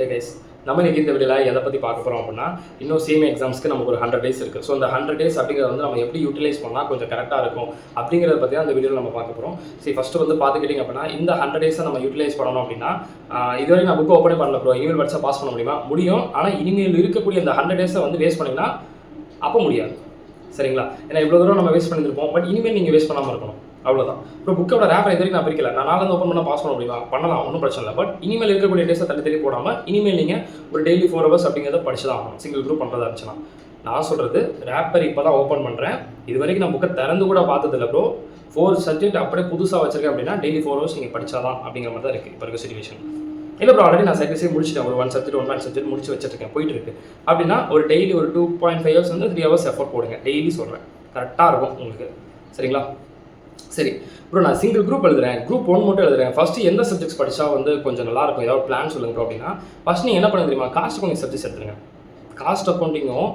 Hey guys, நம்ம இன்னைக்கு இந்த வீடியோவில் எதை பற்றி பார்க்க போகிறோம் அப்படின்னா இன்னும் சேம் எக்ஸாம்ஸ்க்கு நமக்கு ஒரு 100 days இருக்குது. ஸோ அந்த 100 days அப்படிங்கிறத வந்து நம்ம எப்படி யூட்டிலைஸ் பண்ணால் கொஞ்சம் கரெக்டாக இருக்கும் அப்படிங்கிறத பற்றி தான் அந்த வீடியோவில் நம்ம பார்க்க போகிறோம். சரி, ஃபஸ்ட்டு வந்து பார்த்துக்கிட்டிங்க அப்படின்னா இந்த 100 days நம்ம யூட்டிலைஸ் பண்ணணும் அப்படின்னா இதுவரை நான் புக்கு ஓப்பனே பண்ணல ப்ரோ, இனிமேல் படித்தா பாஸ் பண்ண முடியுமா? முடியும். ஆனால் இனிமேல் இருக்கக்கூடிய இந்த 100 days வந்து வேஸ்ட் பண்ணிங்கன்னா அப்போ முடியாது. சரிங்களா? ஏன்னா இவ்வளோ தூரம் நம்ம வேஸ்ட் பண்ணியிருப்போம். பட் இனிமேல் நீங்கள் வேஸ்ட் பண்ணாமல் இருக்கணும், அவ்வளோதான். இப்போ புக்கோட ரேப்பர் இது வரைக்கும் நான் பிரிக்கல. நான் நாலு ஓப்பன் பண்ணால் பாஸ் பண்ண முடியுமா? பண்ணலாம், ஒன்றும் பிரச்சனை இல்லை. பட் இனிமேல் இருக்கக்கூடிய டேஸை தள்ளி போடாமல் இனிமேல் நீங்கள் ஒரு டெய்லி 4 hours அப்படிங்கிறத படிச்சு தான் ஆகணும். சிங்கிள் குரூப் பண்ணுறதா இருந்துச்சுன்னா நான் சொல்கிறது ரேப்பர் இப்போ தான் ஓப்பன் பண்ணுறேன். இது வரைக்கும் நான் புக்கை திறந்து கூட பார்த்ததில்ல ப்ரோ. 4 subject அப்படியே புதுசாக வச்சிருக்கேன் அப்படின்னா டெய்லி 4 hours நீங்கள் படித்தாதான் அப்படிங்கிற மாதிரி தான் இருக்குது இப்போ இருக்க சிச்சுவேஷன். இல்லை ப்ரோ, ஆல்ரெடி நான் சைக்கிள்ஸே முடிச்சிட்டேன். ஒரு 1 subject 1 subject முடிச்சு வச்சிருக்கேன், போயிட்டு இருக்கு அப்படின்னா ஒரு டெய்லி ஒரு 2.5 hours வந்து 3 hours எஃபோர்ட் போடுங்க. டெய்லி சொல்கிறேன், கரெக்டாக இருக்கும் உங்களுக்கு. சரிங்களா? சரி ப்ரோ, நான் சிங்கிள் குரூப் எழுதுறேன், குரூப் 1 மட்டும் எழுதுறேன். ஃபஸ்ட்டு எந்த சப்ஜெக்ட்ஸ் படித்தா வந்து கொஞ்சம் நல்லாயிருக்கும், ஏதாவது பிளான் சொல்லுங்க ப்ரோ அப்படின்னா ஃபஸ்ட் நீங்கள் என்ன பண்ண தெரியுமா? காஸ்ட் அக்கௌண்டிங் சப்ஜெக்ட்ஸ் எடுத்துருங்க. காஸ்ட் அக்கௌண்டிங்கும்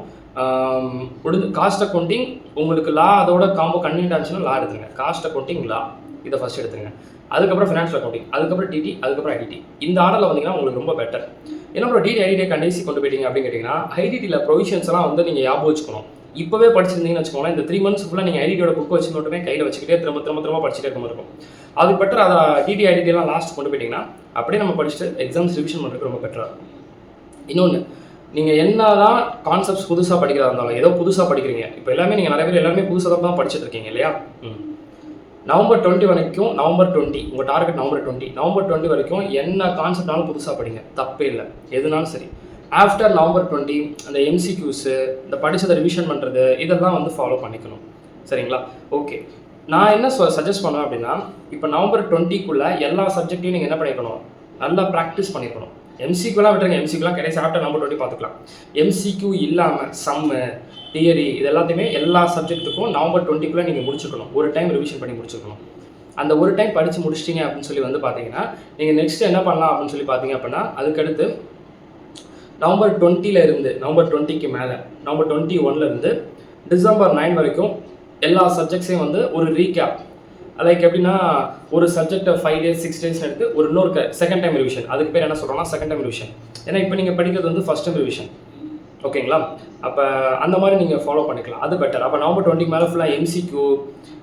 காஸ்ட் அக்கௌண்டிங் உங்களுக்கு லா அதோட காம்போ கன்வீனியன்ட் ஆச்சுன்னா லா எடுத்துருங்க. காஸ்ட் அக்கௌண்டிங் லா இதை ஃபஸ்ட் எடுத்துருங்க. அதுக்கப்புறம் ஃபினான்ஷியல் அக்கௌண்டிங், அதுக்கப்புறம் டிடி, அதுக்கப்புறம் ஐடிடி. இந்த ஆர்டரில் வந்தீங்கன்னா உங்களுக்கு ரொம்ப பெட்டர். என்ன ப்ரோ டிடி ஐடிடியை கண்டிப்பாக கொண்டு போயிட்டீங்க அப்படின்னு கேட்டிங்கன்னா ஐடிடியில் ப்ரொவிஷன்ஸ்லாம் வந்து நீங்கள் ஞாபகம் வச்சுக்கணும். இப்போவே படிச்சிருந்தீங்கன்னு வச்சுக்கோங்களேன், இந்த 3 months ஃபுல்லாக நீங்கள் ஐடியோட புக் வச்சு மட்டுமே கையில் வச்சுக்கிட்டே திரும்ப படிச்சுட்டே இருக்க மாதிரி இருக்கும். அது பெட்டர். அதை டிடி ஐடிடியெல்லாம் லாஸ்ட் கொண்டு போயிட்டீங்கன்னா அப்படியே நம்ம படிச்சுட்டு எக்ஸாம்ஸ் ரிவிஷன் பண்ணுறதுக்கு ரொம்ப பெட்டராக இருக்கும். இன்னொன்று, நீங்கள் என்ன தான் கான்செப்ட்ஸ் புதுசாக படிக்கிறதா இருந்தாலும் ஏதோ புதுசாக படிக்கிறீங்க. இப்போ எல்லாமே நீங்கள் நிறைய பேர் எல்லாமே புதுசாக தான் படிச்சுட்டு இருக்கீங்க இல்லையா? நவம்பர் 20 வரைக்கும், நவம்பர் 20 உங்கள் டார்கெட் நவம்பர் 20 வரைக்கும் என்ன கான்செப்ட்னாலும் புதுசாக படிங்க, தப்பே இல்லை, எதுனாலும் சரி. ஆஃப்டர் நவம்பர் 20 அந்த எம்சிக்யூஸு, இந்த படித்ததை ரிவிஷன் பண்ணுறது, இதெல்லாம் வந்து ஃபாலோ பண்ணிக்கணும். சரிங்களா? ஓகே, நான் என்ன சஜஸ்ட் பண்ணுவேன் அப்படின்னா இப்போ நவம்பர் 20க்குள்ளே எல்லா சப்ஜெக்ட்டையும் நீங்கள் என்ன பண்ணிக்கணும், நல்லா ப்ராக்டிஸ் பண்ணிக்கணும். எம்சிக்யூலாம் விட்டுருங்க, எம்சிக்யூலாம் கிடையாது, ஆஃப்டர் நவம்பர் 20 பார்த்துக்கலாம். எம்சிக்யூ இல்லாமல் சம்மு, தியரி, இது எல்லாத்தையுமே எல்லா சப்ஜெக்ட்டுக்கும் நவம்பர் 20க்குள்ளே நீங்கள் முடிச்சுக்கணும். ஒரு டைம் ரிவிஷன் பண்ணி முடிச்சுக்கணும். அந்த ஒரு டைம் படித்து முடிச்சிட்டிங்க அப்படின்னு சொல்லி வந்து பார்த்தீங்கன்னா நீங்கள் நெக்ஸ்ட் என்ன பண்ணலாம் அப்படின்னு சொல்லி பார்த்தீங்க அப்படின்னா அதுக்கடுத்து நவம்பர் 20லேருந்து நவம்பர் 20க்கு மேலே நவம்பர் 21லேருந்து டிசம்பர் 9 வரைக்கும் எல்லா சப்ஜெக்ட்ஸையும் வந்து ஒரு ரீகேப், லைக் எப்படின்னா ஒரு சப்ஜெக்டை 5 days 6 days எடுத்து ஒரு இன்னொரு செகண்ட் டைம் ரிவிஷன். அதுக்கு பேர் என்ன சொல்கிறோம்னா செகண்ட் டைம் ரிவிஷன். ஏன்னா இப்போ நீங்கள் படிக்கிறது வந்து ஃபஸ்ட் டைம் ரிவிஷன். ஓகேங்களா? அப்போ அந்த மாதிரி நீங்கள் ஃபாலோ பண்ணிக்கலாம், அது பெட்டர். அப்போ நவம்பர் 20 மேலே ஃபுல்லாக எம்சிக்யூ,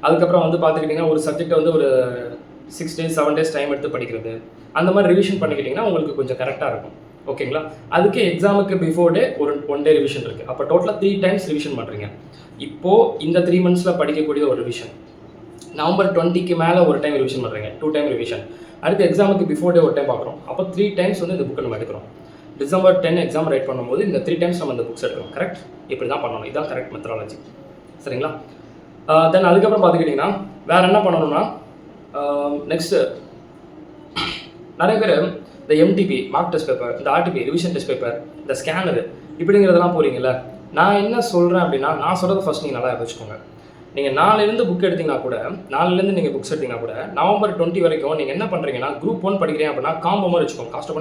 அதுக்கப்புறம் வந்து பார்த்துக்கிட்டிங்கன்னா ஒரு சப்ஜெக்டை வந்து ஒரு 6 days 7 days டைம் எடுத்து படிக்கிறது, அந்த மாதிரி ரிவிஷன் பண்ணிக்கிட்டிங்கன்னா உங்களுக்கு கொஞ்சம் கரெக்டாக இருக்கும். ஓகேங்களா? அதுக்கு எக்ஸாமுக்கு பிஃபோர் டே ஒரு 1 day ரிவிஷன் இருக்குது. அப்போ டோட்டலாக 3 times ரிவிஷன் பண்ணுறீங்க. இப்போது இந்த 3 months படிக்கக்கூடிய ஒரு ரிவிஷன், நவம்பர் 20க்கு மேலே ஒரு டைம் ரிவிஷன் பண்ணுறீங்க, 2 time ரிவிஷன். அடுத்து எக்ஸாமுக்கு பிஃபோர் டே ஒரு டைம் பார்க்குறோம். அப்போ 3 times வந்து இந்த புக்கை நம்ம எடுக்கிறோம். டிசம்பர் 10 எக்ஸாம் ரைட் பண்ணும்போது இந்த 3 times நம்ம இந்த புக்ஸ் எடுக்கிறோம். கரெக்ட்? இப்படி தான் பண்ணணும், இதுதான் கரெக்ட் மெத்தடாலஜி. சரிங்களா? தென் அதுக்கப்புறம் பார்த்துக்கிட்டிங்கன்னா வேறு என்ன பண்ணணும்னா நெக்ஸ்ட்டு நிறைய பேர் இந்த எம்டிபி மார்க் டெஸ்ட் பேப்பர், இந்த ஆர்டிபி ரிவிஷன் டெஸ்ட் பேப்பர், இந்த ஸ்கேனரு இப்படிங்கிறதெல்லாம் போகிறீங்கல்ல. நான் என்ன சொல்கிறேன் அப்படின்னா நான் சொல்கிறத ஃபஸ்ட் நீங்கள் நல்லா வச்சுக்கோங்க. நீங்கள் நாளிலேருந்து புக் எடுத்திங்கன்னா கூட, நாளிலேருந்து நீங்கள் புக்ஸ் எடுத்திங்கன்னா கூட நவம்பர் 20 வரைக்கும் நீங்கள் என்ன பண்ணுறீங்கன்னா குரூப் 1 படிக்கிறீங்க அப்படின்னா காம்போ மாதிரி வச்சுக்கோங்க. காஸ்ட்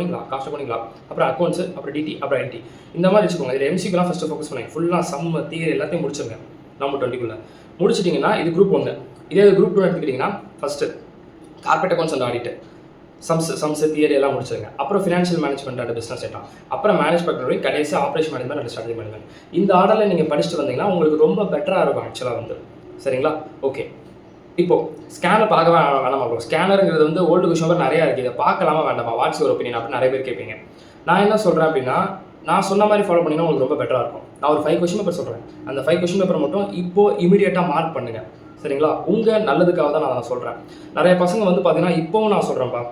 பண்ணிக்கலாம், அப்புறம் அக்கௌண்ட்ஸ், அப்புறம் டிடி, அப்புறம் ஐடி, இந்த மாதிரி வச்சுக்கோங்க. இதில் எம்சிக்குலாம் ஃபஸ்ட்டு ஃபோக்கஸ் பண்ணுங்க. ஃபுல்லாக சம்ம தியரி எல்லாத்தையும் முடிச்சுருங்க. நவம்பர் 20க்குள்ளே முடிச்சிட்டிங்கன்னா இது குரூப் 1. இதே குரூப் 2 எடுத்துக்கிட்டிங்கன்னா first corporate accounts and audit, sums theory எல்லாம் முடிச்சிருங்க. அப்புறம் financial management and business data, அப்புறம் மேனேஜ்மெண்ட், கடைசி operation management and strategy management. இந்த ஆர்டரில் நீங்கள் படிச்சுட்டு வந்தீங்கன்னா உங்களுக்கு ரொம்ப பெட்டராக இருக்கும் ஆக்சுவலாக வந்து. சரிங்களா? ஓகே, இப்போது ஸ்கேனர் பார்க்க வேணாமா ப்ரோ? ஸ்கேனருங்கிறது வந்து ஓல்டு கொஷின் நிறையா இருக்குது, இதை பார்க்கலாமா வேண்டாமா, வாட்ஸ் யுவர் ஒப்பீனியன் அப்படின்னு நிறைய பேர் கேட்பீங்க. நான் என்ன சொல்கிறேன் அப்படின்னா நான் சொன்ன மாதிரி ஃபாலோ பண்ணிங்கன்னா உங்களுக்கு ரொம்ப பெட்டராக இருக்கும். நான் ஒரு 5 question paper சொல்கிறேன். அந்த 5 question paper மட்டும் இப்போது இமீடியட்டாக மார்க் பண்ணுங்கள். சரிங்களா? உங்கள் நல்லதுக்காக தான் நான் சொல்கிறேன். நிறைய பசங்க வந்து பார்த்தீங்கன்னா இப்போவும் நான் சொல்கிறேன்ப்பா,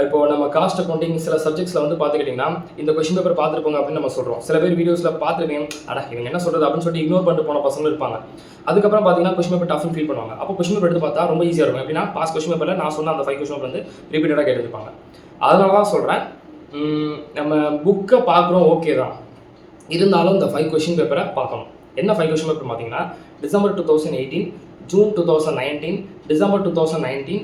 இப்போ நம்ம காஸ்ட் அக்கௌண்டிங் சில சப்ஜெக்ட்ஸில் வந்து பார்த்துக்கிட்டிங்கன்னா இந்த கொஷின் பேப்பர் பார்த்துருப்போங்க அப்படின்னு நம்ம சொல்கிறோம். சில பேர் வீடியோஸில் பார்த்துருப்பீங்க, இவங்க என்ன சொல்கிறது அப்படின்னு சொல்லிட்டு இக்னோர் பண்ணிட்டு போன பசங்களும் இருப்பாங்க. அதுக்கப்புறம் பார்த்தீங்கன்னா கொஷின் பேப்பர் டஃப்னு ஃபீல் பண்ணுவாங்க. அப்போ கொஷின் பேப்பர் எடுத்து பார்த்தா ரொம்ப ஈஸியாக இருக்கும். எப்படின்னா பாஸ் கொஷின் பேப்பரில் நான் சொன்ன அந்த 5 question paper வந்து ரிப்பீட்டடாக கேட்டுருப்பாங்க. அதனால தான் சொல்கிறேன், நம்ம புக்கை பார்க்குறோம் ஓகே தான், இருந்தாலும் இந்த 5 question paper பார்க்கணும். என்ன 5 question paper பார்த்தீங்கன்னா December 2018, June 2019, December 2019,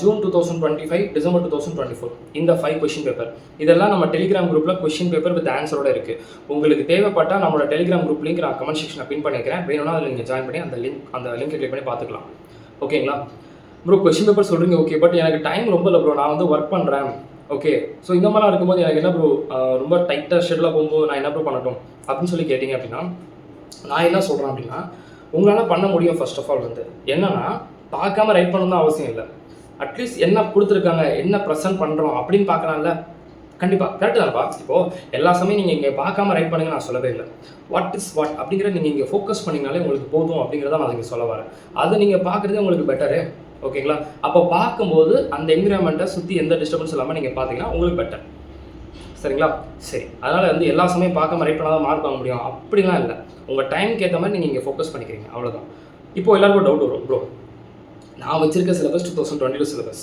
June 2025, December 2024, இந்த 5 question paper. இதெல்லாம் நம்ம டெலிகிராம் குரூப்பில் கொஷின் பேப்பர் வித் ஆன்சரோட இருக்குது. உங்களுக்கு தேவைப்பட்டால் நம்மளோட டெலிகிராம் குரூப் லிங்க் நான் கமெண்ட் செக்ஷனில் பின் பண்ணிக்கிறேன். வேணும்னா அதில் நீங்கள் ஜாயின் பண்ணி அந்த லிங்க் கிளிக் பண்ணி பார்த்துக்கலாம். ஓகேங்களா ப்ரோ? கொஷின் பேப்பர் சொல்கிறீங்க ஓகே, பட் எனக்கு டைம் ரொம்ப இல்லை ப்ரோ, நான் வந்து ஒர்க் பண்ணுறேன், ஓகே. ஸோ இந்த மாதிரிலாம் இருக்கும்போது எனக்கு என்ன ப்ரோ ரொம்ப டைட்டாக ஷெட்யூலாக போகும்போது நான் என்ன ப்ரோ பண்ணட்டும் அப்படின்னு சொல்லி கேட்டிங்க அப்படின்னா, நான் என்ன சொல்கிறேன் அப்படின்னா, உங்களால் பண்ண முடியும். ஃபர்ஸ்ட் ஆஃப் ஆல் வந்து என்னன்னா, பார்க்காம ரைட் பண்ணணும்னு அவசியம் இல்லை. அட்லீஸ்ட் என்ன கொடுத்துருக்காங்க, என்ன ப்ரெசென்ட் பண்ணுறோம் அப்படின்னு பார்க்கலாம்ல. கண்டிப்பாக கரெக்டு தான்ப்பா. இப்போது எல்லா சமயம் நீங்கள் இங்கே பார்க்காம ரைட் பண்ணுங்க நான் சொல்லவே இல்லை. வாட் இஸ் வாட் அப்படிங்கிறத நீங்கள் இங்கே ஃபோக்கஸ் பண்ணிங்கனாலே உங்களுக்கு போதும் அப்படிங்கிறத நான் இங்கே சொல்ல வரேன். அதை நீங்கள் பார்க்குறதே உங்களுக்கு பெட்டரு. ஓகேங்களா? அப்போ பார்க்கும்போது அந்த என்விரான்மெண்ட்டை சுற்றி எந்த டிஸ்டர்பன்ஸ் இல்லாமல் நீங்கள் பார்த்தீங்கன்னா உங்களுக்கு பெட்டர். சரிங்களா? சரி. அதனால் வந்து எல்லா சமயம் பார்க்காம ரைட் பண்ணால் தான் மார்க் வாங்க முடியும் அப்படிலாம் இல்லை. உங்கள் டைமுக்கு ஏற்ற மாதிரி நீங்கள் இங்கே ஃபோக்கஸ் பண்ணிக்கிறீங்க, அவ்வளோதான். இப்போது எல்லாருக்கும் டவுட் வரும், ப்ரோ நான் வச்சிருக்க சிலபஸ் 2022 சிலபஸ்,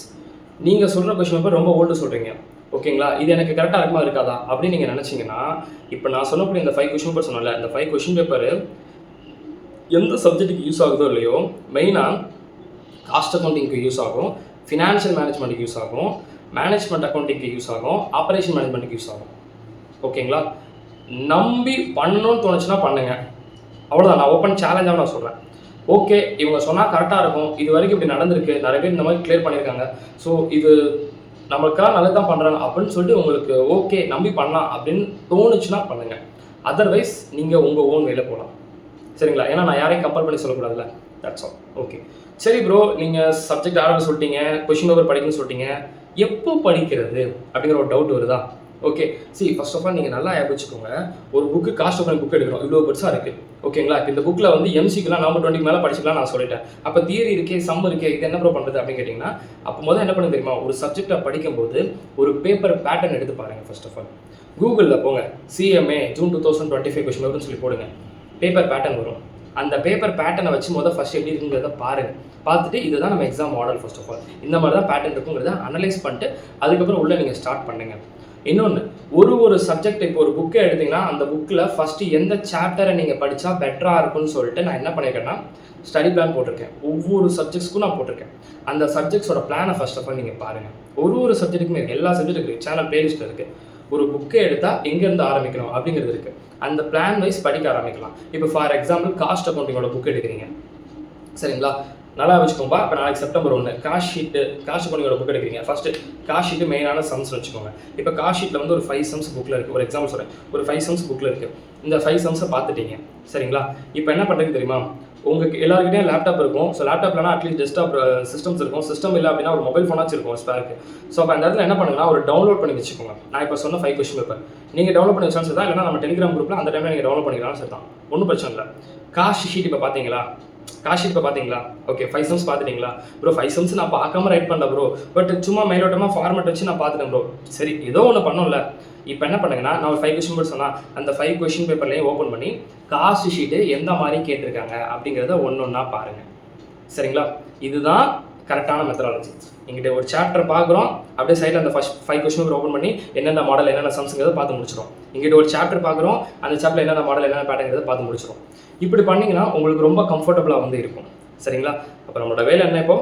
நீங்கள் சொல்கிற கொஸ்டின் பேப்பர் ரொம்ப ஓல்டு சொல்கிறீங்க. ஓகேங்களா? இது எனக்கு கரெக்டாக இருக்குமா இருக்காதா அப்படின்னு நீங்கள் நினச்சிங்கன்னா, இப்போ நான் சொல்லக்கூடிய இந்த 5 கொஸ்டின் பேப்பர் சொன்னல, இந்த 5 கொஸ்டின் பேப்பர் எந்த சப்ஜெக்ட்டுக்கு யூஸ் ஆகுதோ இல்லையோ, மெயினாக காஸ்ட் அக்கௌண்டிங்க்கு யூஸ் ஆகும், ஃபினான்ஷியல் மேனேஜ்மெண்ட்டுக்கு யூஸ் ஆகும், மேனேஜ்மெண்ட் அக்கௌண்டிங்க்கு யூஸ் ஆகும், ஆப்ரேஷன் மேனேஜ்மெண்ட்டுக்கு யூஸ் ஆகும். ஓகேங்களா? நம்பி பண்ணணும்னு தோணுச்சுன்னா பண்ணுங்க, அவ்வளோதான். நான் ஓப்பன் சேலஞ்சாக நான் சொல்கிறேன். ஓகே, இவங்க சொன்னால் கரெக்டாக இருக்கும், இது வரைக்கும் இப்படி நடந்திருக்கு, நிறைய பேர் இந்த மாதிரி கிளியர் பண்ணியிருக்காங்க, ஸோ இது நம்மளுக்காக நல்லது தான் பண்ணுறாங்க அப்படின்னு சொல்லிட்டு உங்களுக்கு ஓகே நம்பி பண்ணலாம் அப்படின்னு தோணுச்சுன்னா பண்ணுங்கள். அதர்வைஸ் நீங்கள் உங்கள் ஓன் வேலை போகலாம். சரிங்களா? ஏன்னா நான் யாரையும் கம்பேர் பண்ணி சொல்லக்கூடாதுல்ல. That's all. ஓகே சரி ப்ரோ, நீங்கள் சப்ஜெக்ட் ஆரம்பி சொல்லிட்டீங்க, கொஷின் பேப்பர் படிக்கணும்னு சொல்லிட்டீங்க, எப்போ படிக்கிறது அப்படிங்கிற ஒரு டவுட் வருதா? ஓகே ஃபர்ஸ்ட் ஆஃப் ஆல் நீங்கள் நல்லா வச்சுக்கோங்க. ஒரு புக்கு காஸ்ட் ஆஃப் புக் எடுக்கிறோம், இவ்வளோ பெருசாக இருக்குது. ஓகேங்களா? இந்த புக்கில் வந்து எம்சிக்குலாம் நவம்பர் 20 மேலே படிச்சுக்கலாம் நான் சொல்லிட்டேன். அப்போ தியரி இருக்கே, சம் இருக்கே, இது என்ன ப்ரோ பண்ணுறது அப்படின்னு கேட்டிங்கன்னா, அப்போ முதல்ல என்ன பண்ண தெரியுமா, ஒரு சப்ஜெக்டை படிக்கும்போது ஒரு பேப்பர் பேட்டர்ன் எடுத்து பாருங்கள். ஃபர்ஸ்ட் ஆஃப் ஆல் கூகுளில் போங்க, CMA ஜூன் 2025 கொஸ்டின் பேப்பர்னு சொல்லி போடுங்க, பேப்பர் பேட்டர்ன் வரும். அந்த பேப்பர் பேட்டர்னை வச்சு ஃபர்ஸ்ட் எப்படி இருக்குங்கிறத பாருங்கள். பார்த்துட்டு இதுதான் நம்ம exam model. First of all இந்த மாதிரி தான் பேட்டர்ன் இருக்குங்கிறத அனலைஸ் பண்ணிட்டு அதுக்கப்புறம் உள்ளே நீங்கள் ஸ்டார்ட் பண்ணுங்கள். இன்னொன்று, ஒரு சப்ஜெக்ட் இப்போ ஒரு புக்கை எடுத்திங்கன்னா அந்த புக்கில் ஃபஸ்ட்டு எந்த சாப்டரை நீங்கள் படித்தா பெட்டராக இருக்கும்னு சொல்லிட்டு நான் என்ன பண்ணியிருக்கேன்னா ஸ்டடி பிளான் போட்டிருக்கேன். ஒவ்வொரு சப்ஜெக்ட்ஸ்க்கும் நான் போட்டிருக்கேன். அந்த சப்ஜெக்ட்ஸோட பிளானை ஃபர்ஸ்ட் ஆஃப் ஆல் நீங்கள் பாருங்கள். ஒரு சப்ஜெக்ட்டுக்குமே எல்லா சப்ஜெக்ட் இருக்குது, சேனல் பிளேலிஸ்ட்டில் இருக்குது. ஒரு புக்கை எடுத்தால் எங்கேருந்து ஆரம்பிக்கணும் அப்படிங்கிறது இருக்குது. அந்த பிளான் வைஸ் படிக்க ஆரம்பிக்கலாம். இப்போ ஃபார் எக்ஸாம்பிள் காஸ்ட் அக்கௌண்டிங்கோட புக் எடுக்கிறீங்க, சரிங்களா? நல்லா வச்சுக்கோங்க. இப்போ நாளைக்கு செப்டம்பர் 1 காஸ்ட் அக்கௌண்டிங்கோட புக் எடுக்கிறீங்க. ஃபஸ்ட்டு காஸ்ட் ஷீட்டு மெயினான சம்ஸ் வச்சுக்கோங்க. இப்போ காஸ்ட் ஷீட்டில் வந்து ஒரு 5 சம்ஸ் புக்கில் இருக்குது. ஒரு எக்ஸாம்பிள் சொல்கிறேன், ஒரு 5 சம்ஸ் புக்கில் இருக்குது. இந்த 5 சம்ஸை பார்த்துட்டீங்க, சரிங்களா? இப்போ என்ன பண்ணுறது தெரியுமா, உங்களுக்கு எல்லாருக்கிட்டையும் லேப்டாப் இருக்கும். ஸோ லேப்டாப்லனா அட்லீஸ்ட் டெஸ்க்டாப் சிஸ்டம்ஸ் இருக்கும். சிஸ்டம் இல்லை அப்படின்னா ஒரு மொபைல் ஃபோனாச்சும் இருக்கும் ஸ்பேருக்கு. ஸோ அப்போ அந்த இடத்துல என்ன பண்ணுங்கன்னா ஒரு டவுன்லோட் பண்ணி வச்சுக்கோங்க. நான் இப்போ சொன்ன 5 கொஸ்டின் பேப்பர் நீங்கள் டவுன்லோட் பண்ணி வச்சாலும் சரி தான், இல்லைனா நம்ம டெலிகிராம் குரூப்பில் அந்த டைமில் நீங்கள் டவுன்லோட் பண்ணிக்கலாம், சரி தான், ஒன்றும் பிரச்சனை இல்லை. காஸ்ட் ஷீட் இப்போ பார்த்தீங்களா? ஓகே 5 சம்ஸ் பார்த்துட்டீங்களா? ப்ரோ 5 சம்ஸ் நான் பார்க்காம ரைட் பண்ணல ப்ரோ, பட் சும்மா மேலோட்டமாக ஃபார்மேட் வச்சு நான் பார்த்துட்டேன் ப்ரோ. சரி, ஏதோ ஒன்று பண்ணோம்ல. இப்போ என்ன பண்ணுங்கன்னா, நான் ஒரு 5 கொஸ்டின் பேப்பர் சொன்னால் அந்த 5 கொஸ்டின் பேப்பர்லையும் ஓப்பன் பண்ணி காஸ்ட் ஷீட்டு எந்த மாதிரி கேட்டிருக்காங்க அப்படிங்கிறத ஒன்றா பாருங்கள். சரிங்களா? இதுதான் கரெக்டான மெத்தடாலஜி. எங்கிட்ட ஒரு சாப்டர் பார்க்குறோம், அப்படியே சைடில் அந்த ஃபஸ்ட் 5 கொஸ்டின் பேப்பர் ஓப்பன் பண்ணி என்னென்ன மாடல் என்னென்ன சம்ஸுங்கிறத பார்த்து முடிச்சிடும். எங்கிட்ட ஒரு சாப்டர் பார்க்குறோம், அந்த சாப்டர் என்னென்ன மாடல் என்னென்ன பேட்டர்ங்கிறத பார்த்து முடிச்சிடும். இப்படி பண்ணிங்கன்னா உங்களுக்கு ரொம்ப கம்ஃபர்டபுளாக வந்து இருக்கும். சரிங்களா? அப்போ நம்மளோட வேலை என்ன, இப்போ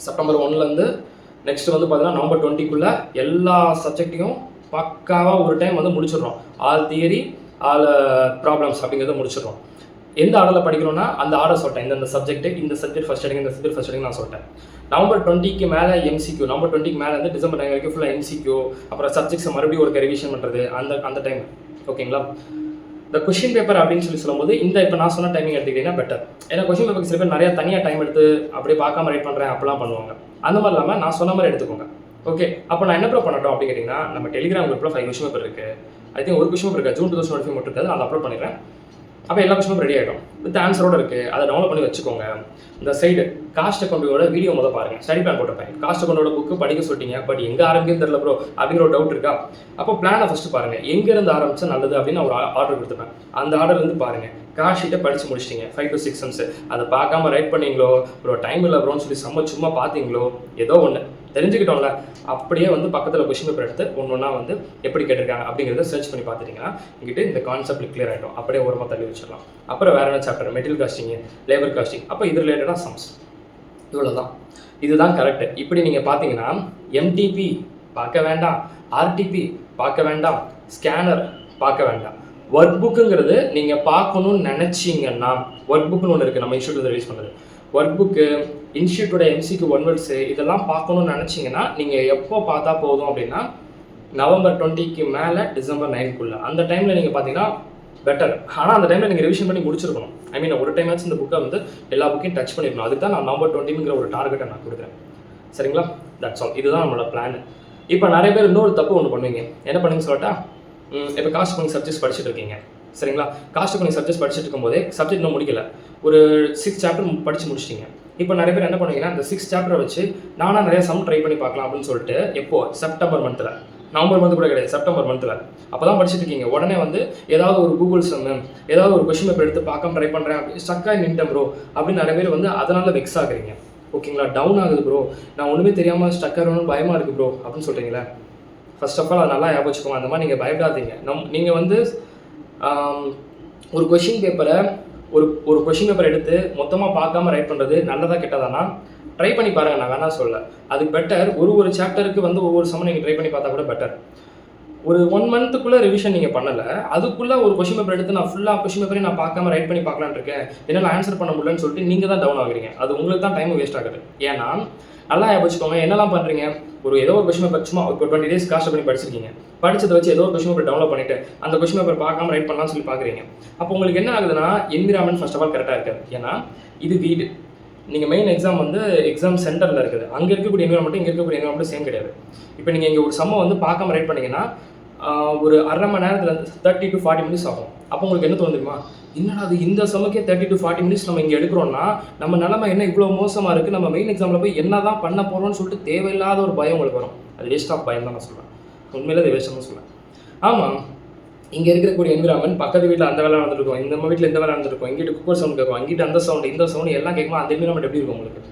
செப்டம்பர் 1 நெக்ஸ்ட் வந்து பார்த்தீங்கன்னா நவம்பர் 20 எல்லா சப்ஜெக்டையும் பக்காவாக ஒரு டைம் வந்து முடிச்சிடுறோம். ஆல் தியரி ஆல் ப்ராப்ளம்ஸ் அப்படிங்கிறத முடிச்சிடுறோம். எந்த ஆர்டரில் படிக்கணும்னா அந்த ஆர்டர் சொல்லிட்டேன். இந்த சப்ஜெக்ட் ஃபஸ்ட் எடுங்க, இந்த சப்ஜெக்ட் ஃபஸ்ட் எடுங்க நான் சொல்லிட்டேன். நவம்பர் 20 மேலே MCQ, நவம்பர் 20 மேலே வந்து டிசம்பர் 9 வரைக்கும் ஃபுல்லாக MCQ, அப்புறம் சப்ஜெக்ட்ஸை மறுபடியும் ஒரு ரிவிஷன் பண்ணுறது அந்த டைம். ஓகேங்களா? இந்த கொஷின் பேப்பர் அப்படின்னு சொல்லும்போது இந்த இப்போ நான் சொன்ன டைமிங் எடுத்துக்கிட்டிங்கன்னா பெட்டர். ஏன்னா கொஷின் பேப்பருக்கு சில பேர் நிறையா தனியாக டைம் எடுத்து அப்படியே பார்க்காம ரைட் பண்ணுறேன் அப்படிலாம் பண்ணுவாங்க. அந்த மாதிரி இல்லாமல் நான் சொன்ன மாதிரி எடுத்துக்கோங்க. ஓகே, அப்போ நான் என்ன ப்ரோ பண்ணட்டும் அப்படின்னு கேட்டிங்கன்னா, நம்ம டெலிகிராம் குரூப்பில் 5 கொஷின் பேப்பர் இருக்குது. ஐ திங்க் ஒரு கொஷின் பேப்பர் இருக்குது, ஜூன் 2025 மட்டும் இருக்காது, நான் அப்லோட் பண்ணிடுறேன். அப்போ எல்லா கொஷினும் ரெடி ஆகிடும், வித் ஆன்சரோடு இருக்குது. அதை டவுன்லோட் பண்ணி வச்சுக்கோங்க. இந்த சைடு காஸ்ட் அக்கௌண்டோட வீடியோ முதல் பாருங்கள், ஸ்டடி பிளான் போட்டிருப்பேன். காஸ்ட் அக்கௌண்டோட புக்கு படிக்க சொல்லிட்டீங்க, பட் எங்கே ஆரம்பிக்குன்னு தெரியல ப்ரோ அப்படிங்கிற ஒரு டவுட் இருக்கா? அப்போ பிளானை ஃபஸ்ட்டு பாருங்கள், எங்கேருந்து ஆரம்பிச்சா நல்லது அப்படின்னு ஒரு ஆர்டர் கொடுத்துருப்பேன். அந்த ஆர்டர்லேருந்து பாருங்கள். காஸ்ட் ஷீட்டை படித்து முடிச்சிட்டிங்க, 5 to 6 சம்ஸ். அதை பார்க்காம ரைட் பண்ணீங்களோ, ப்ரோ டைம் இல்லை ப்ரோன்னு சொல்லி சும்மா பார்த்தீங்களோ, ஏதோ ஒன்று தெரிஞ்சுக்கிட்டோம்ல, அப்படியே வந்து பக்கத்தில் கொஷின் பேப்பர் எடுத்து ஒன்றா வந்து எப்படி கேட்டிருக்காங்க அப்படிங்கிறத சர்ச் பண்ணி பார்த்துட்டிங்கன்னா இங்கிட்ட இந்த கான்செப்ட் கிளியர் ஆகிடும். அப்படியே ஓரமாக தள்ளி வச்சிடலாம். அப்புறம் வேறு என்ன chapter, material costing, labour costing, அப்போ இது ரிலேட்டடாக சம்ஸ். இவ்வளோ தான், இதுதான் கரெக்டு. இப்படி நீங்கள் பார்த்தீங்கன்னா MTP பார்க்க வேண்டாம், RTP பார்க்க வேண்டாம், ஸ்கேனர் பார்க்க வேண்டாம். ஒர்க் புக்குங்கிறது நீங்கள் பார்க்கணும்னு நினச்சிங்கன்னா, ஒர்க் புக்குன்னு ஒன்று இருக்குது நம்ம இன்ஸ்டியூட்டில் ரிலீஸ் பண்ணுறது. ஒர்க் புக்கு, இன்ஸ்டியூட்டோட எம்சிக்கு ஒன் வேர்ட்ஸு இதெல்லாம் பார்க்கணும்னு நினச்சிங்கன்னா நீங்கள் எப்போ பார்த்தா போதும் அப்படின்னா நவம்பர் 20க்கு மேலே டிசம்பர் 9க்குள்ளே அந்த டைமில் நீங்கள் பார்த்தீங்கன்னா பெட்டர். ஆனால் அந்த டைமில் நீங்கள் ரிவிஷன் பண்ணி முடிச்சிருக்கணும். ஐ மீன் ஒரு டைமாச்சும் இந்த புக்கை வந்து எல்லா புக்கையும் டச் பண்ணிருக்கணும். அதுக்கு தான் நான் நவம்பர் 20ங்கிற ஒரு டார்கெட்டை நான் கொடுக்குறேன். சரிங்களா? That's all. இதுதான் நம்மளோட பிளான். இப்போ நிறைய பேர் இன்னொரு தப்பு ஒன்று பண்ணுவீங்க. என்ன பண்ணுங்க சொல்லட்டா? இப்போ காஸ்ட் அக்கவுண்டிங் சப்ஜெக்ட்ஸ் படிச்சுட்டு இருக்கீங்க. சரிங்களா? காஸ்ட் அக்கவுண்டிங் சப்ஜெக்ட்ஸ் படிச்சுட்டு இருக்கும்போதே சப்ஜெக்ட் இன்னும் முடிக்கல, ஒரு 6 சாப்டர் படித்து முடிச்சிட்டிங்க. இப்போ நிறைய பேர் என்ன பண்ணுவீங்கன்னா அந்த 6 சாப்டரை வச்சு நானாக நிறைய சம் ட்ரை பண்ணி பார்க்கலாம் அப்படின்னு சொல்லிட்டு எப்போ செப்டம்பர் மந்தில், நவம்பர் மந்த் கூட கிடையாது, செப்டம்பர் மந்தில் அப்போ தான் படிச்சுட்டு இருக்கீங்க. உடனே வந்து ஏதாவது ஒரு கூகுள் சம்மு ஏதாவது ஒரு கொஸ்டின் பேப்பர் எடுத்து பார்க்க ட்ரை பண்ணுறேன் அப்படி ஸ்டக்காக நின்ட்டேன் ப்ரோ அப்படின்னு நிறைய பேர் வந்து அதனால் வெக்ஸ் ஆகுறீங்க. ஓகேங்களா? டவுன் ஆகுது ப்ரோ, நான் ஒன்றுமே தெரியாமல் ஸ்டக் ஆகணும்னு பயமாக இருக்குது ப்ரோ அப்படின்னு சொல்கிறீங்களே. ஃபர்ஸ்ட் ஆஃப் ஆல் அது நல்லா ஞாபகம் வச்சுக்கோங்க. அந்த மாதிரி நீங்கள் பயப்படாதீங்க. நீங்கள் வந்து ஒரு கொஷின் பேப்பரை ஒரு கொஷின் பேப்பர் எடுத்து மொத்தமாக பார்க்காம ரைட் பண்ணுறது நல்லதாக கெட்டதானா ட்ரை பண்ணி பாருங்கள். நான் வேணா சொல்ல, அதுக்கு பெட்டர் ஒரு சாப்டருக்கு வந்து ஒவ்வொரு சமம் நீங்கள் ட்ரை பண்ணி பார்த்தா கூட பெட்டர். ஒரு 1 மந்த்துக்குள்ளே ரிவிஷன் நீங்கள் பண்ணலை, அதுக்குள்ளே ஒரு கொஷின் பேப்பர் எடுத்து நான் ஃபுல்லாக கொஷின் பேப்பரே நான் பார்க்காம ரைட் பண்ணி பார்க்கலான்னு இருக்கேன், என்னால் ஆன்சர் பண்ண முடியலன்னு சொல்லிட்டு நீங்கள் தான் டவுன் ஆகுறீங்க. அது உங்களுக்கு தான் டைம் வேஸ்ட் ஆகுது. ஏன்னா நல்லா வச்சுக்கோங்க, என்னெல்லாம் பண்ணுறீங்க, ஏதோ ஒரு கொஷின் பேப்பர் சும்மா இப்போ 20 days காஸ்ட் பண்ணி படிச்சிருக்கீங்க, படிச்சதை வச்சு ஏதோ ஒரு கொஷின் பேப்பர் டவுன்லோட் பண்ணிட்டு அந்த கொஷின் பேப்பர் பார்க்காம ரைட் பண்ணலாம்னு சொல்லி பார்க்குறீங்க. அப்போ உங்களுக்கு என்ன ஆகுதுன்னா என்விரான்மெண்ட் ஃபர்ஸ்ட் ஆஃப் ஆல் கரெக்டாக இருக்காது. ஏன்னா இது வீடு, நீங்கள் மெயின் எக்ஸாம் வந்து எக்ஸாம் சென்டரில் இருக்குது, அங்கே இருக்கக்கூடிய என்விரான்மெண்ட் இங்கே இருக்கக்கூடிய என்விரான்மெண்ட் சேம் கிடையாது. இப்போ நீங்கள் இங்கே ஒரு சம்மை வந்து பார்க்காம ரைட் பண்ணிங்கன்னா ஒரு அரை மணி நேரத்தில் 30 to 40 minutes ஆகும். அப்போ உங்களுக்கு என்ன தோணுமா, என்னடா அது இந்த சமக்கே 30 to 40 minutes நம்ம இங்கே எடுக்கிறோன்னா நம்ம நிலமை என்ன இவ்வளோ மோசமாக இருக்குது, நம்ம மெயின் எக்ஸாமில் போய் என்ன தான் பண்ண போகிறோம்னு சொல்லிட்டு தேவையில்லாத ஒரு பயம் உங்களுக்கு வரும். அது வேஸ்ட் ஆஃப் பயம் தான் நான் சொல்கிறேன். உண்மையிலே அது வேஸ்ட் தான் சொல்லுவேன். ஆமாம், இங்கே இருக்கக்கூடிய என்விரான்மெண்ட் பக்கத்து வீட்டில் அந்த வேலை நடந்துருக்கும், இந்த வீட்டில் இந்த வேலை நடந்துருக்கும், இங்கிட்டு குக்கர் சவுண்ட் கேட்கும், அங்கிட்டு அந்த சவுண்டு இந்த சவுண்டு எல்லாம் கேட்குமா, அந்த என்விரான்மெண்ட் எப்படி இருக்கும் உங்களுக்கு?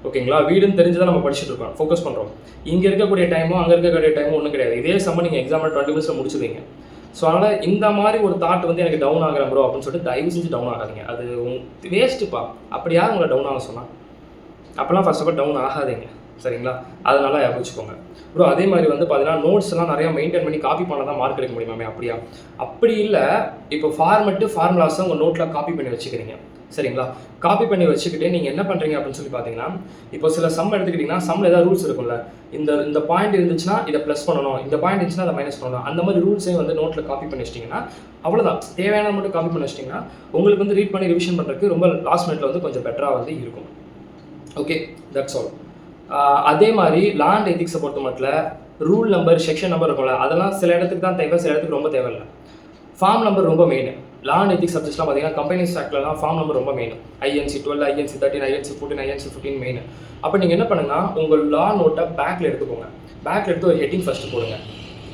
ஓகேங்களா? வீடுன்னு தெரிஞ்சு தான் நம்ம படிச்சுட்டு இருக்கோம், ஃபோக்கஸ் பண்ணுறோம். இங்கே இருக்கக்கூடிய டைமும் அங்கே இருக்கக்கூடிய டைமும் ஒன்றும் கிடையாது. இதே சம்ம நீங்கள் எக்ஸாமில் 20 minutes முடிச்சுருவீங்க. ஸோ அதனால் இந்த மாதிரி ஒரு தாட் வந்து எனக்கு டவுன் ஆகிறேன் ப்ரோ அப்படின்னு சொல்லிட்டு தயவு செஞ்சு டவுன் ஆகாதீங்க. அது வேஸ்ட்டுப்பா. அப்படி யார் உங்களை டவுன் ஆக சொன்னால்? அப்போலாம் ஃபர்ஸ்ட் ஆஃப் ஆல் டவுன் ஆகாதீங்க. சரிங்களா? அதனால வச்சுக்கோங்க ப்ரோ. அதே மாதிரி வந்து பார்த்தீங்கன்னா நோட்ஸ் எல்லாம் நிறையா மெயின்டைன் பண்ணி காப்பி பண்ண தான் மார்க் எடுக்க முடியுமாமே? அப்படியா? அப்படி இல்லை. இப்போ ஃபார்முலாஸை உங்கள் நோட்டில் காப்பி பண்ணி வச்சுக்கிறீங்க. சரிங்களா? காப்பி பண்ணி வச்சுக்கிட்டே நீங்கள் என்ன பண்ணுறீங்க அப்படின்னு சொல்லி பார்த்தீங்கன்னா, இப்போ சில சம் எடுத்துக்கிட்டிங்கன்னா சம்மில் ஏதாவது ரூல்ஸ் இருக்கும்ல, இந்த பாயிண்ட் இருந்துச்சுன்னா இதை ப்ளஸ் பண்ணணும், இந்த பாயிண்ட் இருந்துச்சுன்னா அதை மைனஸ் பண்ணணும், அந்த மாதிரி ரூல்ஸையும் வந்து நோட்டில் காப்பி பண்ணி வச்சிட்டிங்கன்னா அவ்வளோதான். தேவையான மட்டும் காப்பி பண்ணி வச்சிட்டிங்கன்னா உங்களுக்கு வந்து ரீட் பண்ணி ரிவிஷன் பண்ணுறதுக்கு ரொம்ப லாஸ்ட் மினிட்ல வந்து கொஞ்சம் பெட்டராக வந்து இருக்கும். Okay, that's all. அதே மாதிரி லா அண்ட் எத்திக்ஸை பொறுத்த மட்டும் ரூல் நம்பர், செக்ஷன் நம்பர் இருக்கும்ல, அதெல்லாம் சில இடத்துக்கு தான் தேவை, சில இடத்துக்கு ரொம்ப தேவையில்லை. ஃபார்ம் நம்பர் ரொம்ப மெயின். லா அண்ட் எத்திக்ஸ் சப்ஜெக்ட்ஸ்லாம் பார்த்தீங்கன்னா கம்பெனிஸ் ஆக்ட்லாம் ஃபார்ம் நம்பர் ரொம்ப main. INC 12, INC 13, INC 14, INC 15 main. அப்போ நீங்கள் என்ன பண்ணுங்கன்னா உங்கள் லா நோட்டை பேக்கில் எடுத்துக்கோங்க. பேக்கில் எடுத்து ஒரு ஹெட்டிங் ஃபஸ்ட்டு போடுங்க.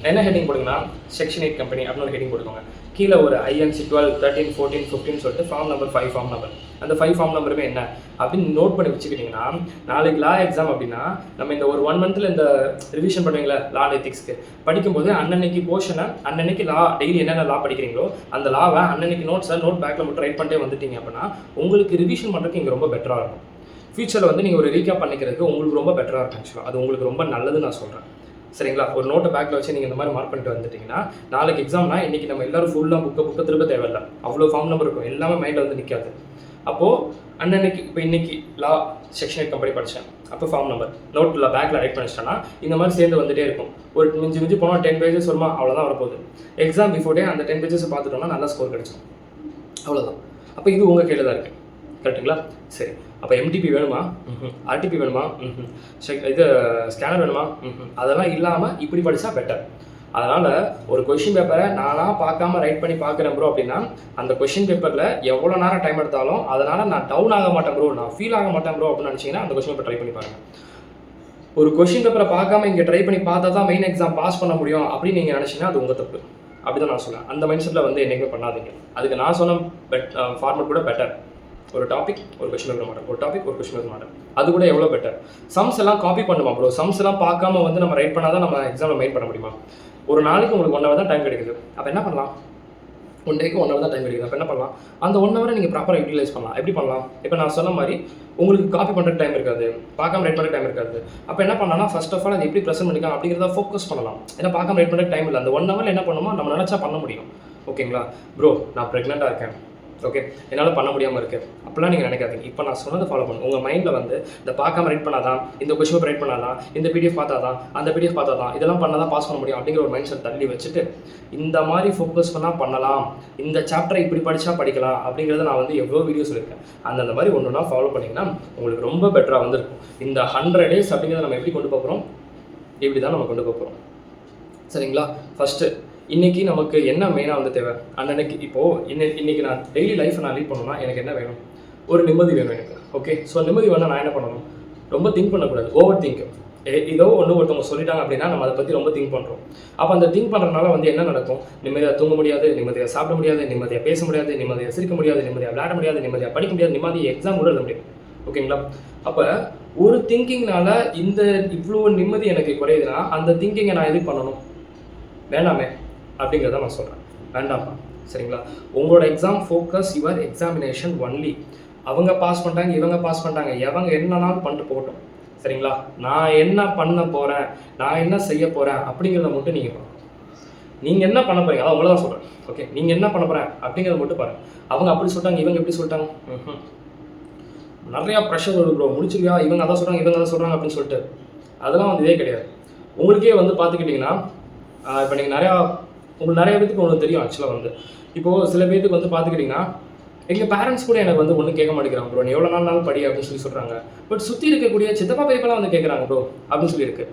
என்ன ஹெட்டிங் போடுங்கன்னா செக்ஷன் 8 கம்பெனி அப்படின்னு ஒரு ஹெட்டிங் போட்டுக்கோங்க. கீழே ஒரு INC 12, 13, 14, 15 சொல்லிட்டு ஃபார்ம் நம்பர் 5 ஃபார்ம் நம்பர். அந்த 5 ஃபார்ம் நம்பருமே என்ன அப்படின்னு நோட் பண்ணி வச்சுக்கிட்டிங்கன்னா நாளைக்கு லா எக்ஸாம் அப்படின்னா நம்ம இந்த ஒரு 1 monthல இந்த ரிவிஷன் பண்ணுவீங்களா லா அண்ட் எத்திக்ஸ்க்கு படிக்கும்போது அன்னன்னைக்கு போர்ஷனை அன்னன்னைக்கு லா டெய்லி என்னென்ன லா படிக்கிறீங்களோ அந்த லாவை அன்னன்னைக்கு நோட்ஸை நோட் பேக்கில் மட்டும் ரைட் பண்ணிட்டே வந்துட்டீங்க அப்படின்னா உங்களுக்கு ரிவிஷன் பண்ணுறதுக்கு இங்கே ரொம்ப பெட்டராக இருக்கும். ஃபியூச்சரில் வந்து நீங்கள் ஒரு ரீகேப் பண்ணிக்கிறதுக்கு உங்களுக்கு ரொம்ப பெட்டராக இருக்கும். ஆக்சுவலாக அது உங்களுக்கு ரொம்ப நல்லதுன்னு நான் சொல்கிறேன். சரிங்களா? ஒரு நோட்டை பேக்கில் வச்சு நீங்கள் இந்த மாதிரி மார்க் பண்ணிட்டு வந்துட்டிங்கன்னா நாளைக்கு எக்ஸாம்னா இன்றைக்கி நம்ம எல்லோரும் ஃபுல்லாக புக்கை திரும்ப தேவையில்லை, அவ்வளோ ஃபார்ம் நம்பர் இருக்கும், எல்லாமே மைண்டில் வந்து நிற்காது. அப்போது அன்னன்னைக்கு இப்போ இன்றைக்கி லா செக்ஷன் 8 கம்பெனி படித்தேன், அப்போ ஃபார்ம் நம்பர் நோட்டில் பேக்கில் ரைட் பண்ணிச்சிட்டேன்னா இந்த மாதிரி சேர்ந்து வந்துகிட்டே இருக்கும். ஒரு மிஞ்சி போனால் 10 pages வருமா, அவ்வளோதான் வரப்போகுது. எக்ஸாம் பிஃபோர்டே அந்த 10 pages பார்த்துட்டோம்னா நல்லா ஸ்கோர் கிடச்சிடும். அவ்வளோதான். அப்போ இது உங்கள் கையில் தான் இருக்குது. கரெக்டுங்களா? சரி, அப்போ MTP வேணுமா, RTP வேணுமா, இது ஸ்கேனர் வேணுமா, அதெல்லாம் இல்லாமல் இப்படி படித்தா பெட்டர். அதனால் ஒரு கொஷின் பேப்பரை நானாக பார்க்காம ரைட் பண்ணி பார்க்குறேன் ப்ரோ அப்படின்னா அந்த கொஷின் பேப்பரில் எவ்வளோ நேரம் டைம் எடுத்தாலும் அதனால் நான் டவுன் ஆக மாட்டேன் ப்ரோ, நான் ஃபீல் ஆக மாட்டேன் ப்ரோ அப்படின்னு நினச்சிங்கன்னா அந்த கொஷின் பேப்பர் ட்ரை பண்ணி பாருங்கள். ஒரு கொஷின் பேப்பரை பார்க்காம இங்கே ட்ரை பண்ணி பார்த்தா தான் மெயின் எக்ஸாம் பாஸ் பண்ண முடியும் அப்படின்னு நீங்கள் நினச்சிங்கன்னா அது உங்கள் தப்பு. அப்படி தான் நான் சொல்லுவேன். அந்த மைண்ட் செட்டில் வந்து என்றைக்குமே பண்ணாதீங்க. அதுக்கு நான் சொன்ன ஃபார்மட் கூட பெட்டர். ஒரு டாபிக் ஒரு கொஸ்டின் பேப்பர் மாடல், ஒரு டாபிக் ஒரு கொஸ்டின் பேப்பர் மாடல், அது கூட எவ்வளோ பெட்டர். சம்ஸ் எல்லாம் காப்பி பண்ணுமா ப்ரோ? சம்ஸ் எல்லாம் பார்க்காம வந்து நம்ம ரைட் பண்ணால் தான் நம்ம எக்ஸாமில் மெயின் பண்ண முடியுமா? ஒரு நாளைக்கு உங்களுக்கு 1 hour தான் டைம் கிடைக்குது. அப்போ என்ன பண்ணலாம்? 1 dayக்கு 1 hour தான் டைம் கிடைக்குது. அப்போ என்ன பண்ணலாம்? அந்த 1 hour நீங்கள் ப்ராப்பராக யூட்டிலைஸ் பண்ணலாம். எப்படி பண்ணலாம்? இப்போ நான் சொன்ன மாதிரி உங்களுக்கு காப்பி பண்ணுற டைம் இருக்காது, பார்க்காம ரைட் பண்ணுற டைம் இருக்காது. அப்போ என்ன பண்ணலாம்னா ஃபர்ஸ்ட் ஆஃப் ஆல் அது எப்படி ப்ரெசென்ட் பண்ணிக்கலாம் அப்படிங்கிறத ஃபோக்கஸ் பண்ணலாம். ஏன்னா பார்க்காம ரைட் பண்ணுற டைம் இல்லை. அந்த 1 hour என்ன பண்ணுமோ நம்ம நினச்சா பண்ண முடியும். ஓகேங்களா? ப்ரோ நான் ப்ரெக்னெண்ட்டாக இருக்கேன், ஓகே, என்னால் பண்ண முடியாமல் இருக்குது அப்படிலாம் நீங்கள் நினைக்காதீங்க. இப்போ நான் சொன்னதை ஃபாலோ பண்ணுங்க. உங்கள் மைண்டில் வந்து இந்த பார்க்காம ரைட் பண்ணாதான், இந்த கொஸ்டின் பேப்பர் ரைட் பண்ணாதான், இந்த பிடிஎஃப் பார்த்தா தான், அந்த பிடிஎஃப் பார்த்தா தான், இதெல்லாம் பண்ணால் தான் பாஸ் பண்ண முடியும் அப்படிங்கிற ஒரு மைண்ட் செட் தள்ளி வச்சுட்டு இந்த மாதிரி ஃபோக்கஸ் பண்ணால் பண்ணலாம், இந்த சாப்டரை இப்படி படித்தா படிக்கலாம் அப்படிங்கிறத நான் வந்து எவ்வளோ வீடியோ சொல்லியிருக்கேன். அந்த மாதிரி ஒன்றுனா ஃபாலோ பண்ணிங்கன்னா உங்களுக்கு ரொம்ப பெட்டராக வந்து இருக்கும். இந்த 100 days அப்படிங்கிறத நம்ம எப்படி கொண்டு போகிறோம், இப்படி தான் நம்ம கொண்டு போகிறோம். சரிங்களா? ஃபஸ்ட்டு இன்றைக்கி நமக்கு என்ன மெயினாக வந்து தேவை, அன்னைக்கு இப்போது இன்றைக்கி நான் டெய்லி லைஃப்பை நான் லீட் பண்ணணும்னா எனக்கு என்ன வேணும், ஒரு நிம்மதி வேணும் எனக்கு. ஓகே, ஸோ நிம்மதி வேணால் நான் என்ன பண்ணணும், ரொம்ப திங்க் பண்ணக்கூடாது, ஓவர் திங்க். ஏதோ ஒருத்தவங்க சொல்லிட்டாங்க அப்படின்னா நம்ம அதை பற்றி ரொம்ப திங்க் பண்ணுறோம். அப்போ அந்த திங்க் பண்ணுறதுனால வந்து என்ன நடக்கும், நிம்மதியாக தூங்க முடியாது, நிம்மதியாக சாப்பிட முடியாது, நிம்மதியாக பேச முடியாது, நிம்மதியாக சிரிக்க முடியாது, நிம்மதியாக விளையாட முடியாது, நிம்மதியாக படிக்க முடியாது, நிம்மதியாக எக்ஸாம் கூட எழுத முடியாது. ஓகேங்களா? அப்போ ஒரு திங்கிங்னால இந்த இவ்வளோ நிம்மதி எனக்கு குறையுதுன்னா அந்த திங்கிங்கை நான் எதுக்கு பண்ணணும், வேண்டாமே அப்படிங்கிறத நான் சொல்கிறேன். வேண்டாம்ப்பா. சரிங்களா? உங்களோட exam focus your examination only. அவங்க பாஸ் பண்ணிட்டாங்க, இவங்க பாஸ் பண்ணிட்டாங்க, எவங்க என்னன்னாலும் பண்ணிட்டு போகட்டும். சரிங்களா? நான் என்ன பண்ண போகிறேன், நான் என்ன செய்ய போகிறேன் அப்படிங்கிறத மட்டும் நீங்கள் பாருங்கள். நீங்கள் என்ன பண்ண போகிறீங்க, அதான் உங்களை தான் சொல்கிறேன். ஓகே, நீங்கள் என்ன பண்ண போகிறேன் அப்படிங்கிறத மட்டும் பாருங்கள். அவங்க அப்படி சொல்லிட்டாங்க, இவங்க எப்படி சொல்லிட்டாங்க, நிறையா ப்ரெஷர் வரும் ப்ரோ, முடிச்சிருவியா, இவங்க அதான் சொல்கிறாங்க, இவங்க அதான் சொல்கிறாங்க அப்படின்னு சொல்லிட்டு அதெல்லாம் வந்து இதே கிடையாது. உங்களுக்கே வந்து பார்த்துக்கிட்டிங்கன்னா இப்போ நீங்கள் உங்களுக்கு நிறைய பேத்துக்கு ஒன்று தெரியும். ஆக்சுவலாக வந்து இப்போது சில பேத்துக்கு வந்து பார்த்துக்கிட்டிங்கன்னா எங்கள் பேரண்ட்ஸ் கூட எனக்கு வந்து ஒன்றும் கேட்க மாட்டேங்கிறாங்க ப்ரோ, நீ எவ்வளோ நாள் படி அப்படின்னு சொல்கிறாங்க. பட் சுற்றி இருக்கக்கூடிய சித்தப்பா பெரியப்பெல்லாம் வந்து கேட்குறாங்க ப்ரோ அப்படின்னு சொல்லியிருக்கு.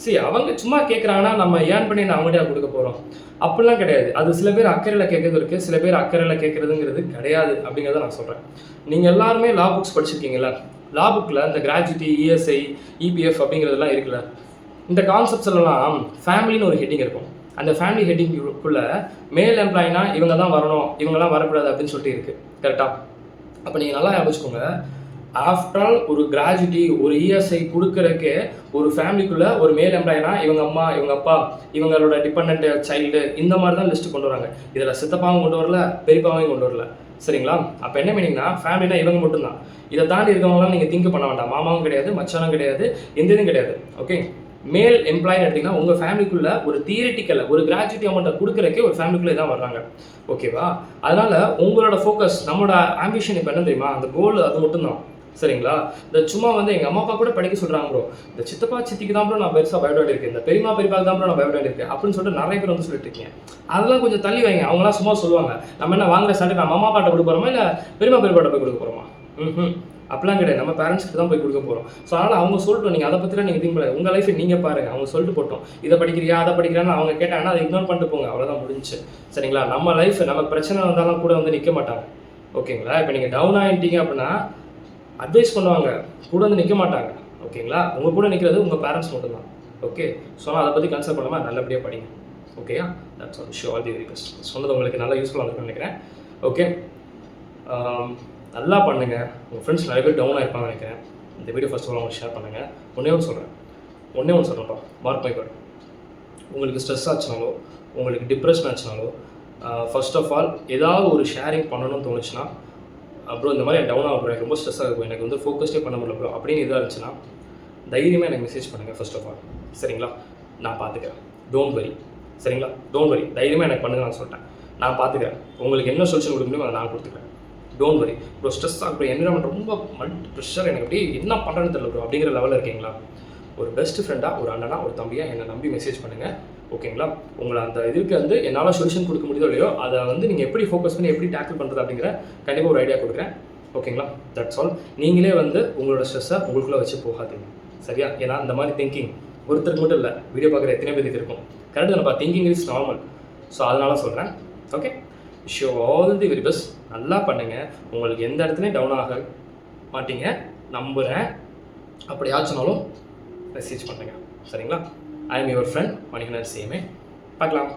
சரி, அவங்க சும்மா கேட்குறாங்கன்னா நம்ம ஏன் பண்ணி நான் அவங்கள்ட்ட கொடுக்க போகிறோம், அப்படிலாம் கிடையாது. அது சில பேர் அக்கறையில் கேட்கறது இருக்குது, சில பேர் அக்கறையில் கேட்குறதுங்கிறது கிடையாது அப்படிங்கிறத நான் சொல்கிறேன். நீங்கள் எல்லாருமே லா புக்ஸ் படிச்சிருக்கீங்களா? லா புக்கில் இந்த கிராஜுவிட்டி, இஎஸ்ஐ, இபிஎஃப் அப்படிங்கிறதுலாம் இருக்குல்ல. இந்த கான்செப்ட்ஸ்லாம் ஃபேமிலின்னு ஒரு ஹெட்டிங் இருக்கும். அந்த ஃபேமிலி ஹெட்டிங்குள்ளே மேல் எம்ப்ளாயினா இவங்க தான் வரணும், இவங்கெல்லாம் வரக்கூடாது அப்படின்னு சொல்லிட்டு இருக்குது. கரெக்டாக? அப்போ நீங்கள் நல்லா ஞாபகம், ஆஃப்டர் ஆல் ஒரு கிராஜுவிட்டி, ஒரு இஎஸ்ஐ கொடுக்குறக்கே ஒரு ஃபேமிலிக்குள்ளே ஒரு மேல் எம்ப்ளாயினா இவங்க அம்மா, இவங்க அப்பா, இவங்களோட டிபெண்ட் சைல்டு, இந்த மாதிரி தான் லிஸ்ட்டு கொண்டு வராங்க. இதில் சித்தப்பாவும் கொண்டு வரல, பெரியப்பாவையும் கொண்டு வரல. சரிங்களா? அப்போ என்ன மீனிங்னா ஃபேமிலினா இவங்க மட்டும்தான். இதை தாண்டி இருக்கவங்களாம் நீங்கள் திங்க் பண்ண வேண்டாம். மாமாவும் கிடையாது, மச்சானும் கிடையாது, எந்த இதுவும் கிடையாது. ஓகே, மேல் எம்ப்ளாயின்னு எடுத்திங்கன்னா உங்கள் ஃபேமிலிக்குள்ளே ஒரு தியரிட்டிக்கல் ஒரு கிராஜுவிட்டி அமௌண்ட்டை கொடுக்குறக்கே ஒரு ஃபேமிலிக்குள்ளே தான் வர்றாங்க. ஓகேவா? அதனால் உங்களோட ஃபோக்கஸ், நம்மளோட ஆம்பிஷன் இப்போ என்ன தெரியுமா, அந்த கோல் அது மட்டும்தான். சரிங்களா? இந்த சும்மா வந்து எங்கள் அம்மா அப்பா கூட படிக்க சொல்கிறாங்க ப்ரோ, இந்த சித்தப்பா சித்திக்கு தான் ப்ரோ நான் பெருசாக பயோடேட் இருக்கேன், இந்த பெரியமா பெரியப்பாக்கு தான் ப்ரோ நான் பயோடேட் இருக்கேன் அப்படின்னு சொல்லிட்டு நிறைய பேர் வந்து சொல்லிட்டு இருக்கீங்க. அதெல்லாம் கொஞ்சம் தள்ளி வைங்க. அவங்களாம் சும்மா சொல்லுவாங்க, நம்ம என்ன வாங்குற சாட்டை நம்ம அம்மா பாட்டை கொடுக்க போகிறோமா இல்லை பெரியமா பெரியப்பாட்ட போய் கொடுக்க போகிறோமா? அப்படிலாம் கிடையாது. நம்ம பேரண்ட்ஸ்க்கு தான் போய் கொடுக்க போகிறோம். ஸோ அதனால் அவங்க சொல்லிட்டோம், நீங்கள் அதை பற்றிலாம் நீங்கள் திங்க் பண்ணாது, உங்கள் லைஃப்பை நீங்கள் பாருங்கள். அவங்க சொல்லிட்டு போட்டோம், இதை படிக்கிறியா அதை படிக்கிறான்னு அவங்க கேட்டாங்கன்னா அதை இக்னோர் பண்ணிட்டு போங்க, அவ்வளோதான் முடிஞ்சு. சரிங்களா? நம்ம லைஃப் நமக்கு பிரச்சனை வந்தாலும் கூட வந்து நிற்க மாட்டாங்க. ஓகேங்களா? இப்போ நீங்கள் டவுன் ஆகிட்டீங்க அப்படின்னா அட்வைஸ் பண்ணுவாங்க, கூட வந்து நிற்க மாட்டாங்க. ஓகேங்களா? உங்கள் கூட நிற்கிறது உங்கள் பேரண்ட்ஸ் மட்டும்தான். ஓகே, ஸோ அதை பற்றி கன்சல்ட் பண்ணாமல் நல்லபடியாக படிங்க. ஓகேயா? That's all. Wish all the very best. சொன்னது உங்களுக்கு நல்லா யூஸ்ஃபுல்லாக இருக்குன்னு நினைக்கிறேன். ஓகே, நல்லா பண்ணுங்கள். உங்கள் ஃப்ரெண்ட்ஸ் நிறைய பேர் டவுனாக இருப்பாங்க நினைக்கிறேன். இந்த வீடியோ ஃபஸ்ட் ஆஃப் ஆல் அவங்க ஷேர் பண்ணுங்கள். ஒன்றே ஒன்று சொல்கிறேன்ப்பா, மார்க் மை கார்டு. உங்களுக்கு ஸ்ட்ரெஸ் ஆச்சுனாலோ, உங்களுக்கு டிப்ரெஷன் ஆச்சுனாலோ, ஃபர்ஸ்ட் ஆஃப் ஆல் ஏதாவது ஒரு ஷேரிங் பண்ணணும்னு தோணுச்சுன்னா, அப்புறம் இந்த மாதிரி டவுன் ஆகும், எனக்கு ரொம்ப ஸ்ட்ரெஸ்ஸாக இருக்கும், எனக்கு வந்து ஃபோக்கஸ்டே பண்ண முடியல ப்ரோ அப்படின்னு இதாக இருந்துச்சுன்னா தைரியமாக எனக்கு மெசேஜ் பண்ணுங்கள். ஃபர்ஸ்ட் ஆஃப் ஆல் சரிங்களா? நான் பார்த்துக்கிறேன், டோன்ட் வரி. சரிங்களா? டோன்ட் வரி, தைரியமாக எனக்கு பண்ணுங்க. நான் சொல்லிட்டேன், நான் பார்த்துக்கிறேன். உங்களுக்கு என்ன சொல்யூஷன் கொடுக்க முடியுமோ அதை நான் கொடுத்துக்கிறேன். Don't worry bro. ஸ்ட்ரெஸ் ஆகும், என்விரான்மெண்ட் ரொம்ப மல்டி ப்ரெஷர், எனக்கு அப்படியே என்ன பண்ணுறேன்னு தெரியல ப்ரோ அப்படிங்கிற லெவலில் இருக்கீங்களா? ஒரு பெஸ்ட் ஃப்ரெண்டாக, ஒரு அண்ணனா, ஒரு தம்பியாக என்னை நம்பி மெசேஜ் பண்ணுங்கள். ஓகேங்களா? உங்களை அந்த இதுக்கு வந்து என்னால் சொல்யூஷன் கொடுக்க முடியுதோ இல்லையோ அதை வந்து நீங்கள் எப்படி ஃபோக்கஸ் பண்ணி எப்படி டேக்கிள் பண்ணுறது அப்படிங்கிற கண்டிப்பாக ஒரு ஐடியா கொடுக்குறேன். ஓகேங்களா? That's all. நீங்களே வந்து உங்களோட ஸ்ட்ரெஸ்ஸை உங்களுக்குள்ளே வச்சு போகாதீங்க. சரியா? ஏன்னா இந்த மாதிரி திங்கிங் ஒருத்தருக்கு மட்டும் இல்லை, வீடியோ பார்க்குற எத்தனை பேருக்கு இருக்கும். கரெக்டாக தானப்பா? Thinking is normal. ஸோ அதனால சொல்கிறேன். Okay, show all the very best. நல்லா பண்ணுங்கள். உங்களுக்கு எந்த இடத்துலையும் டவுன் ஆக மாட்டீங்க நம்புகிறேன். அப்படி ஆச்சுனாலும் மெசேஜ் பண்ணுங்கள். சரிங்களா? I am your friend Manikandan CMA. பார்க்கலாம்.